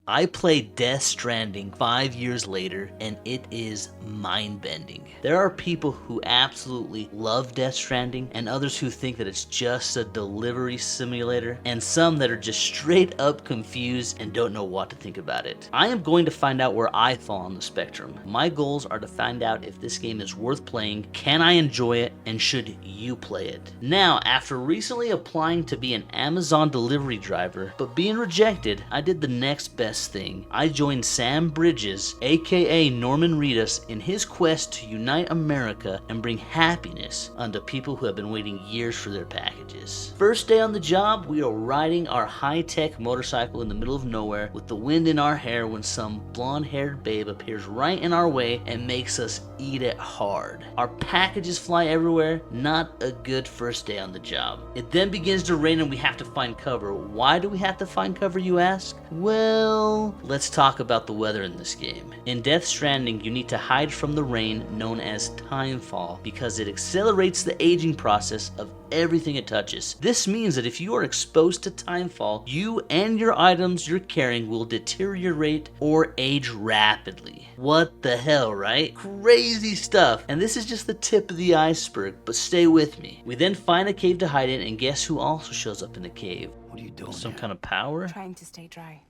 I played Death Stranding 5 years later, and it is mind-bending. There are people who absolutely love Death Stranding, and others who think that it's just a delivery simulator, and some that are just straight up confused and don't know what to think about it. I am going to find out where I fall on the spectrum. My goals are to find out if this game is worth playing, can I enjoy it, and should you play it. Now, after recently applying to be an Amazon delivery driver, but being rejected, I did the next best thing. I joined Sam Bridges, aka Norman Reedus, in his quest to unite America and bring happiness unto people who have been waiting years for their packages. First day on the job, we are riding our high-tech motorcycle in the middle of nowhere with the wind in our hair when some blonde-haired babe appears right in our way and makes us eat it hard. Our packages fly everywhere, not a good first day on the job. It then begins to rain and we have to find cover. Why do we have to find cover, you ask? Well, let's talk about the weather in this game. In Death Stranding, you need to hide from the rain known as Timefall because it accelerates the aging process of everything it touches. This means that if you are exposed to Timefall, you and your items you're carrying will deteriorate or age rapidly. What the hell, right? Crazy stuff. And this is just the tip of the iceberg, but stay with me. We then find a cave to hide in, and guess who also shows up in the cave? What are you doing? Some kind of power? Trying to stay dry.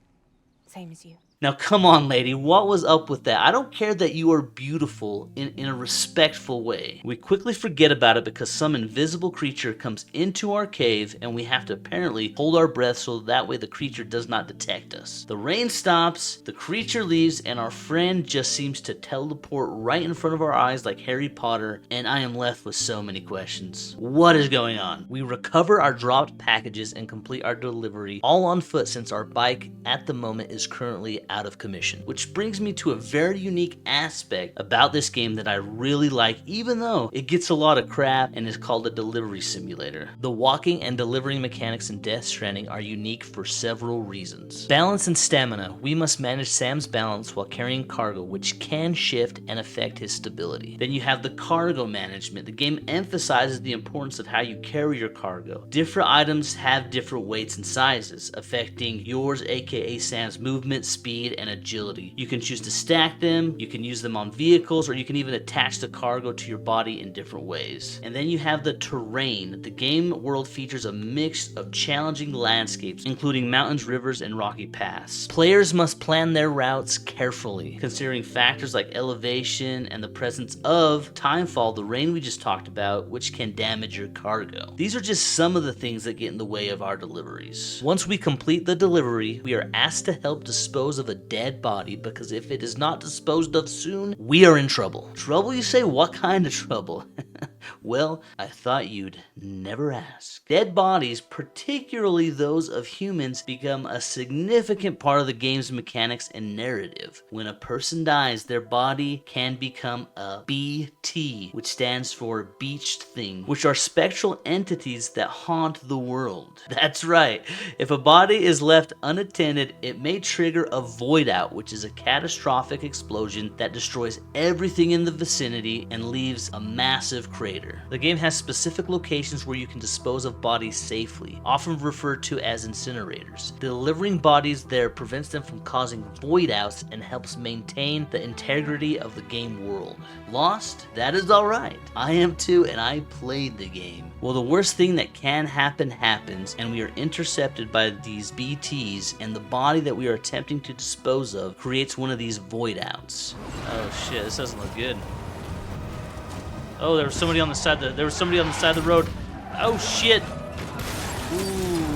Same as you. Now come on, lady, what was up with that? I don't care that you are beautiful in a respectful way. We quickly forget about it because some invisible creature comes into our cave and we have to apparently hold our breath so that way the creature does not detect us. The rain stops, the creature leaves, and our friend just seems to teleport right in front of our eyes like Harry Potter, and I am left with so many questions. What is going on? We recover our dropped packages and complete our delivery all on foot since our bike at the moment is currently out of commission. Which brings me to a very unique aspect about this game that I really like, even though it gets a lot of crap and is called a delivery simulator. The walking and delivering mechanics in Death Stranding are unique for several reasons. Balance and stamina. We must manage Sam's balance while carrying cargo, which can shift and affect his stability. Then you have the cargo management. The game emphasizes the importance of how you carry your cargo. Different items have different weights and sizes, affecting yours, aka Sam's movement, speed, and agility. You can choose to stack them, you can use them on vehicles, or you can even attach the cargo to your body in different ways. And then you have the terrain. The game world features a mix of challenging landscapes, including mountains, rivers, and rocky paths. Players must plan their routes carefully, considering factors like elevation and the presence of Timefall, the rain we just talked about, which can damage your cargo. These are just some of the things that get in the way of our deliveries. Once we complete the delivery, we are asked to help dispose of a dead body because if it is not disposed of soon, we are in trouble. Trouble, you say? What kind of trouble? Well, I thought you'd never ask. Dead bodies, particularly those of humans, become a significant part of the game's mechanics and narrative. When a person dies, their body can become a BT, which stands for beached thing, which are spectral entities that haunt the world. That's right. If a body is left unattended, it may trigger a Voidouts, which is a catastrophic explosion that destroys everything in the vicinity and leaves a massive crater. The game has specific locations where you can dispose of bodies safely, often referred to as incinerators. Delivering bodies there prevents them from causing Voidouts and helps maintain the integrity of the game world. Lost? That is alright. I am too, and I played the game. Well, the worst thing that can happen happens, and we are intercepted by these BTs, and the body that we are attempting to dispose of creates one of these Voidouts. Oh shit, this doesn't look good. Oh, there was somebody on the side of the road. Oh shit. Ooh.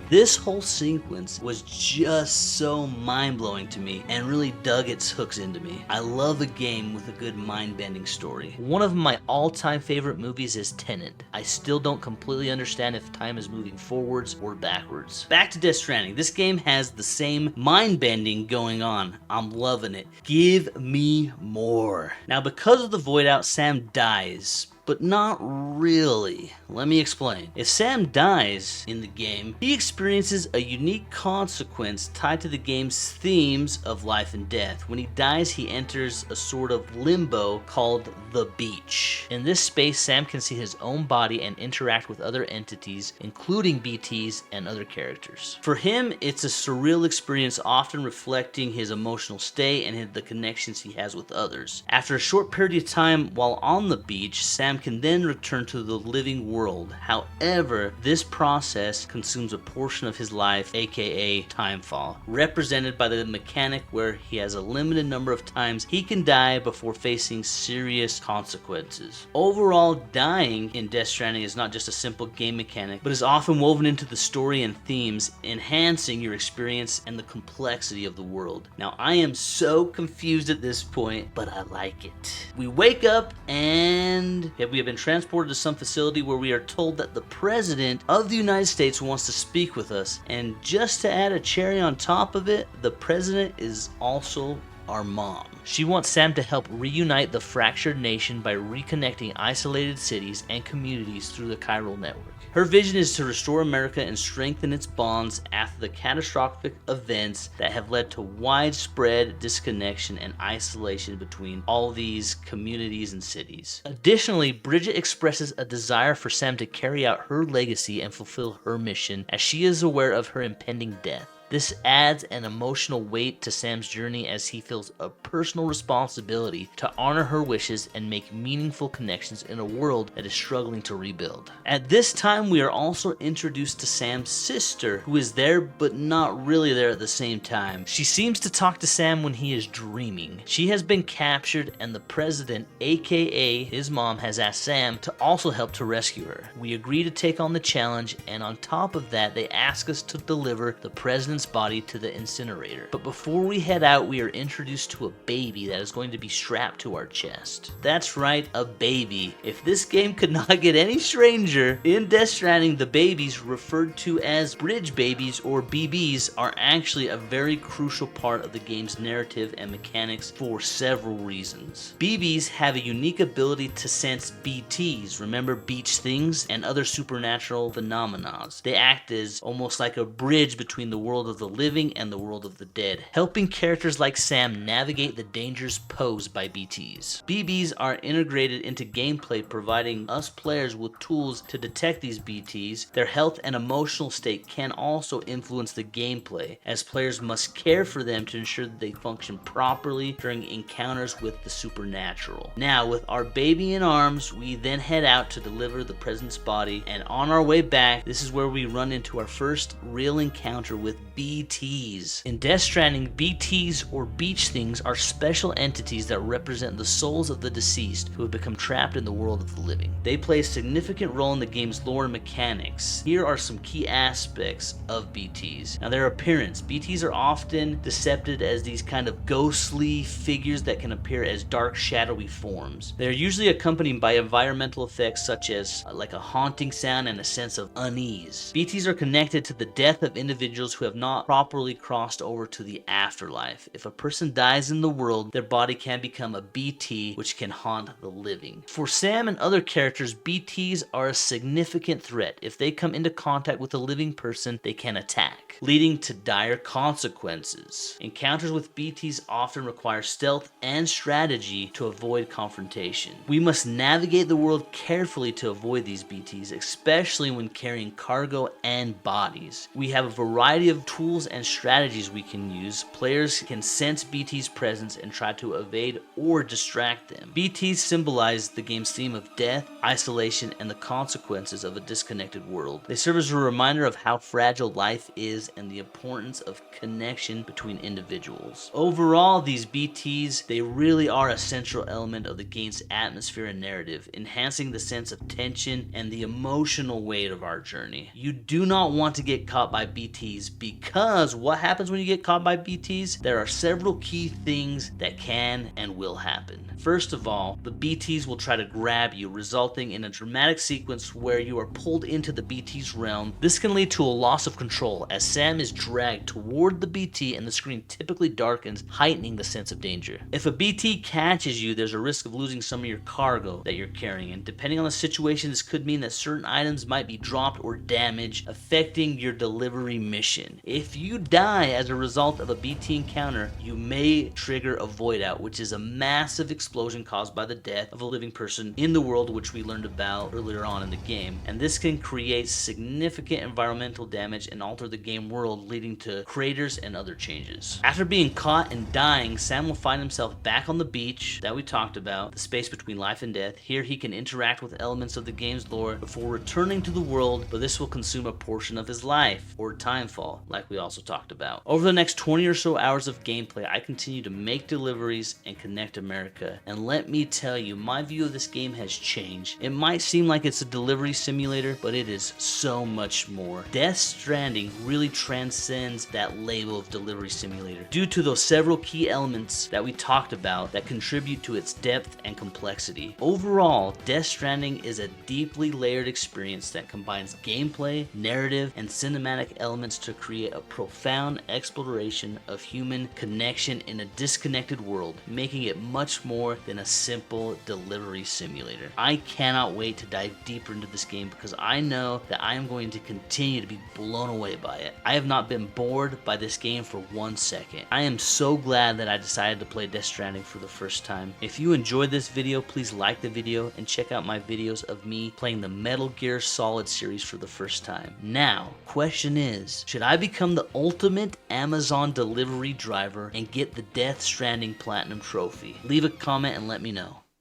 This whole sequence was just so mind-blowing to me and really dug its hooks into me. I love a game with a good mind-bending story. One of my all-time favorite movies is Tenet. I still don't completely understand if time is moving forwards or backwards. Back to Death Stranding. This game has the same mind-bending going on. I'm loving it. Give me more. Now, because of the Voidouts, Sam dies. but not really. Let me explain. If Sam dies in the game, he experiences a unique consequence tied to the game's themes of life and death. When he dies, he enters a sort of limbo called the beach. In this space, Sam can see his own body and interact with other entities, including BTs and other characters. For him, it's a surreal experience, often reflecting his emotional state and the connections he has with others. After a short period of time while on the beach, Sam can then return to the living world. However, this process consumes a portion of his life, aka Timefall, represented by the mechanic where he has a limited number of times he can die before facing serious consequences. Overall, dying in Death Stranding is not just a simple game mechanic, but is often woven into the story and themes, enhancing your experience and the complexity of the world. Now, I am so confused at this point, but I like it. We wake up and we have been transported to some facility where we are told that the President of the United States wants to speak with us, and just to add a cherry on top of it, the President is also our mom. She wants Sam to help reunite the fractured nation by reconnecting isolated cities and communities through the chiral network. Her vision is to restore America and strengthen its bonds after the catastrophic events that have led to widespread disconnection and isolation between all these communities and cities. Additionally, Bridget expresses a desire for Sam to carry out her legacy and fulfill her mission, as she is aware of her impending death. This adds an emotional weight to Sam's journey as he feels a personal responsibility to honor her wishes and make meaningful connections in a world that is struggling to rebuild. At this time, we are also introduced to Sam's sister, who is there but not really there at the same time. She seems to talk to Sam when he is dreaming. She has been captured, and the President, aka his mom, has asked Sam to also help to rescue her. We agree to take on the challenge, and on top of that, they ask us to deliver the President's body to the incinerator. But before we head out, we are introduced to a baby that is going to be strapped to our chest. That's right, a baby. If this game could not get any stranger, in Death Stranding, the babies, referred to as bridge babies or BBs, are actually a very crucial part of the game's narrative and mechanics for several reasons. BBs have a unique ability to sense BTs, remember beach things, and other supernatural phenomena. They act as almost like a bridge between the world of the living and the world of the dead, helping characters like Sam navigate the dangers posed by BTs. BBs are integrated into gameplay, providing us players with tools to detect these BTs. Their health and emotional state can also influence the gameplay, as players must care for them to ensure that they function properly during encounters with the supernatural. Now, with our baby in arms, we then head out to deliver the President's body, and on our way back, this is where we run into our first real encounter with BTs. In Death Stranding, BTs or beach things are special entities that represent the souls of the deceased who have become trapped in the world of the living. They play a significant role in the game's lore and mechanics. Here are some key aspects of BTs. Now, their appearance. BTs are often depicted as these kind of ghostly figures that can appear as dark, shadowy forms. They are usually accompanied by environmental effects such as like a haunting sound and a sense of unease. BTs are connected to the death of individuals who have not properly crossed over to the afterlife. If a person dies in the world, their body can become a BT, which can haunt the living. For Sam and other characters, BTs are a significant threat. If they come into contact with a living person, they can attack, leading to dire consequences. Encounters with BTs often require stealth and strategy to avoid confrontation. We must navigate the world carefully to avoid these BTs, especially when carrying cargo and bodies. We have a variety of tools and strategies we can use. Players can sense BT's presence and try to evade or distract them. BTs symbolize the game's theme of death, isolation, and the consequences of a disconnected world. They serve as a reminder of how fragile life is and the importance of connection between individuals. Overall, these BTs, they really are a central element of the game's atmosphere and narrative, enhancing the sense of tension and the emotional weight of our journey. You do not want to get caught by BTs because Because what happens when you get caught by BTs? There are several key things that can and will happen. First of all, the BTs will try to grab you, resulting in a dramatic sequence where you are pulled into the BT's realm. This can lead to a loss of control as Sam is dragged toward the BT and the screen typically darkens, heightening the sense of danger. If a BT catches you, there's a risk of losing some of your cargo that you're carrying, and depending on the situation, this could mean that certain items might be dropped or damaged, affecting your delivery mission. If you die as a result of a BT encounter, you may trigger a Voidouts, which is a massive explosion caused by the death of a living person in the world, which we learned about earlier on in the game. And this can create significant environmental damage and alter the game world, leading to craters and other changes. After being caught and dying, Sam will find himself back on the beach that we talked about, the space between life and death. Here he can interact with elements of the game's lore before returning to the world, but this will consume a portion of his life, or Timefall, like we also talked about. Over the next 20 or so hours of gameplay, I continue to make deliveries and connect America. And let me tell you, my view of this game has changed. It might seem like it's a delivery simulator, but it is so much more. Death Stranding really transcends that label of delivery simulator due to those several key elements that we talked about that contribute to its depth and complexity. Overall, Death Stranding is a deeply layered experience that combines gameplay, narrative, and cinematic elements to create a profound exploration of human connection in a disconnected world, making it much more than a simple delivery simulator. I cannot wait to dive deeper into this game because I know that I am going to continue to be blown away by it. I have not been bored by this game for 1 second. I am so glad that I decided to play Death Stranding for the first time. If you enjoyed this video, please like the video and check out my videos of me playing the Metal Gear Solid series for the first time. Now, question is, should I become the ultimate Amazon delivery driver and get the Death Stranding Platinum Trophy? Leave a comment and let me know.